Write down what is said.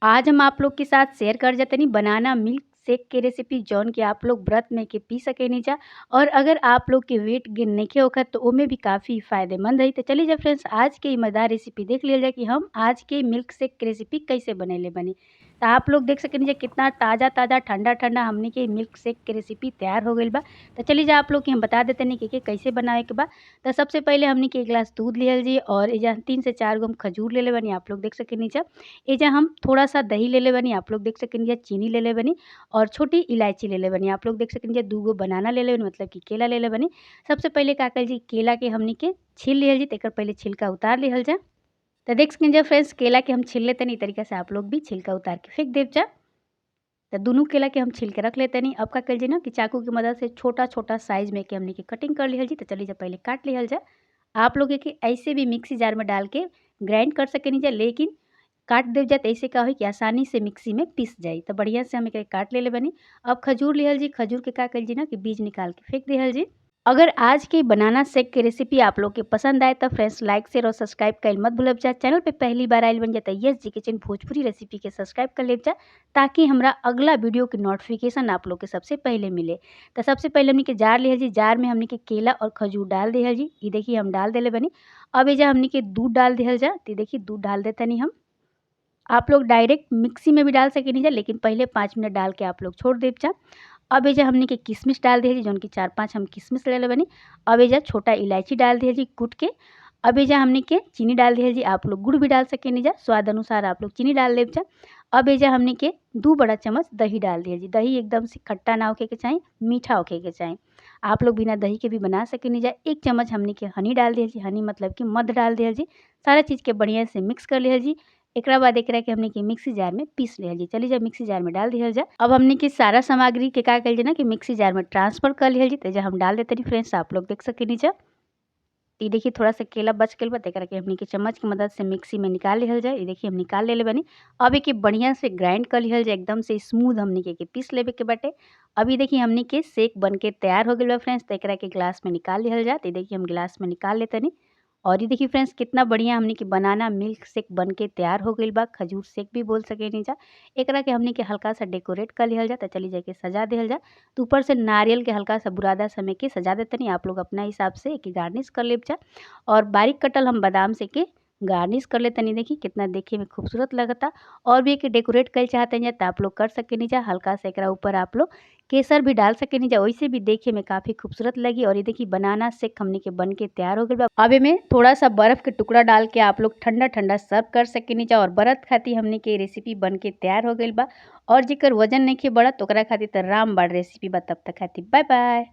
आज हम आप लोग के साथ शेयर कर जतनी बनाना मिल्क शेक के रेसिपी जौन कि आप लोग व्रत में के पी सकेनी जा। और अगर आप लोग के वेट गेन नइखे होखत तो ओमे भी काफ़ी फ़ायदेमंद रही। तो चलिए जा फ्रेंड्स आज के ई मज़ेदार रेसिपी देख लिहल जाए कि हम आज के मिल्क शेक के रेसिपी कैसे बनैले बानी। तो आप लोग देख सकेनी जा कितना ताज़ा-ताज़ा, ठंडा-ठंडा हमनी के मिल्क शेक के रेसिपी तैयार हो गइल बा। तो चलिए जा आप लोग के हम बता देतनी कि कैसे बनावे के बा। तो सबसे पहले हमनी के 1 गिलास दूध लिहल जी और एजा 3 से 4 गो हम खजूर लेले बानी, आप लोग देख सकेनी जा। एजा हम थोड़ा-सा दही लेले बानी, आप लोग देख सकेनी जा, चीनी लेले बानी और छोटी इलायची लेले बानी, आप लोग देख सकेनी जा। 2 गो बनाना लेले बानी मतलब कि केला लेले बानी। सबसे पहले का कइल जी, केला के हमनी के छील लिहल जी, तेकर पहले छिलका उतार लिहल जा। तो देख सकेनी जा फ्रेंड्स, केला के हम छील लेतनी, ई तरीका से आप लोग भी छिलका उतार के फेंक देव जा। तो दोनों केला के हम छील के रख लेतनी। अब का कइल जी ना कि चाकू की मदद से छोटा-छोटा साइज़ में के हमनी के कटिंग कर लिहल जी। तो चलिए जा पहले काट लिहल जा। आप लोग एके ऐसे भी मिक्सी जार में डाल के ग्राइंड कर सकेनी जा, लेकिन काट देव जा त ऐसे का होई कि आसानी से मिक्सी में पीस जाई। तो बढ़िया से हम एकरे काट लेले बानी। अब खजूर लिहल जी, खजूर के का कइल जी ना कि बीज निकाल के फेंक दिहल जी। अगर आज के बनाना शेक की रेसिपी आप लोग के पसंद आए तो फ्रेंड्स लाइक, शेयर और सब्सक्राइब कइल मत भूलब जा। चैनल पे पहली बार आइल बन जा त यस जी किचन भोजपुरी रेसिपी के सब्सक्राइब कर लेव जा, ताकि हमरा अगला वीडियो के नोटिफिकेशन आप लोग के सबसे पहले मिले। तो सबसे पहले हमनी के जार लिहल जी, जार में हमनी के केला और खजूर डाल दिहल जी। ई देखिए हम डाल देले बानी। अब एजा हमनी के दूध डाल दिहल जा। तो देखिए दूध डाल देतनी हम। आप लोग डायरेक्ट मिक्सी में भी डाल सकेनी जा, लेकिन पहले 5 मिनट डाल के आप लोग छोड़ देव जा। अब एजा हमनी के किशमिश डाल दिहल जी, जौन कि 4-5 हम किशमिश लेले बानी। अब एजा छोटा इलायची डाल दिहल जी कूट के। अब एजा हमनी के चीनी डाल दिहल जी, आप लोग गुड़ भी डाल सकेनी जा, स्वाद अनुसार आप लोग चीनी डाल देव जा। अब एजा हमनी के 2 बड़ा चम्मच दही डाल दिहल जी। दही एकदम से खट्टा ना होखे के चाही, मीठा होखे के चाही। आप लोग बिना दही के भी बना सकेनी जा। 1 चम्मच हमनी के हनी डाल दिहल जी, हनी मतलब कि मध डाल दिहल जी। सारा चीज़ के बढ़िया से मिक्स कर लिहल जी। एकरा बाद एकरा के हमनी के मिक्सी जार में पीस लिहल जी। चलिए जा मिक्सी जार में डाल दिहल जा। अब हमनी के सारा सामग्री के का कइल जी ना कि मिक्सी जार में ट्रांसफर कर लिहल जी। तो एजा हम डाल देतनी फ्रेंड्स, आप लोग देख सकेनी जा। ई देखिए थोड़ा-सा केला बच गइल बा, त एकरा के हमनी के चम्मच की मदद से मिक्सी में निकाल लिहल जाए। ई देखिए हम निकाल लेले बानी। अब एके बढ़िया से ग्राइंड कर लिहल जाए, एकदम से स्मूथ हमनी के एके पीस लेवे के बाटे। अब ई देखिए हमनी के शेक बन के तैयार हो गइल बा फ्रेंड्स। तो एकरा के ग्लास में निकाल लिहल जा। तो ई देखिए हम ग्लास में निकाल लेतनी। और ये देखिए फ्रेंड्स कितना बढ़िया हमनी के बनाना मिल्क शेक बन के तैयार हो गइल बा, खजूर शेक भी बोल सकेनी जा। एकरा के हमनी के हल्का सा डेकोरेट कर लिहल जा। तो चली जा के सजा देहल जा। तो ऊपर से नारियल के हल्का सा बुरादा समे के सजा देतनी, आप लोग अपना हिसाब से एके गार्निश कर लेव जा। और बारीक कटल हम बादाम से के गार्निश कर लेतनी। देखिए कितना देखे में खूबसूरत लगता। और भी एके डेकोरेट कइल चाहतनी जा त आप लोग कर सकेनी जा। हल्का सा एकरा ऊपर आप लोग केसर भी डाल सकेनी जा, ओइसे भी देखे में काफ़ी खूबसूरत लगी। और ये देखिए बनाना शेक हमनी के बन के तैयार हो गइल बा। अब एमे थोड़ा-सा बर्फ के टुकड़ा डाल के आप लोग ठंडा-ठंडा सर्व कर सकेनी जा। और व्रत खातिर हमनी के रेसिपी बन के तैयार हो गइल बा। और जेकर वजन नइखे बढ़त ओकरा खातिर त रामबाण रेसिपी बा। तब तक खातिर बाय बाय।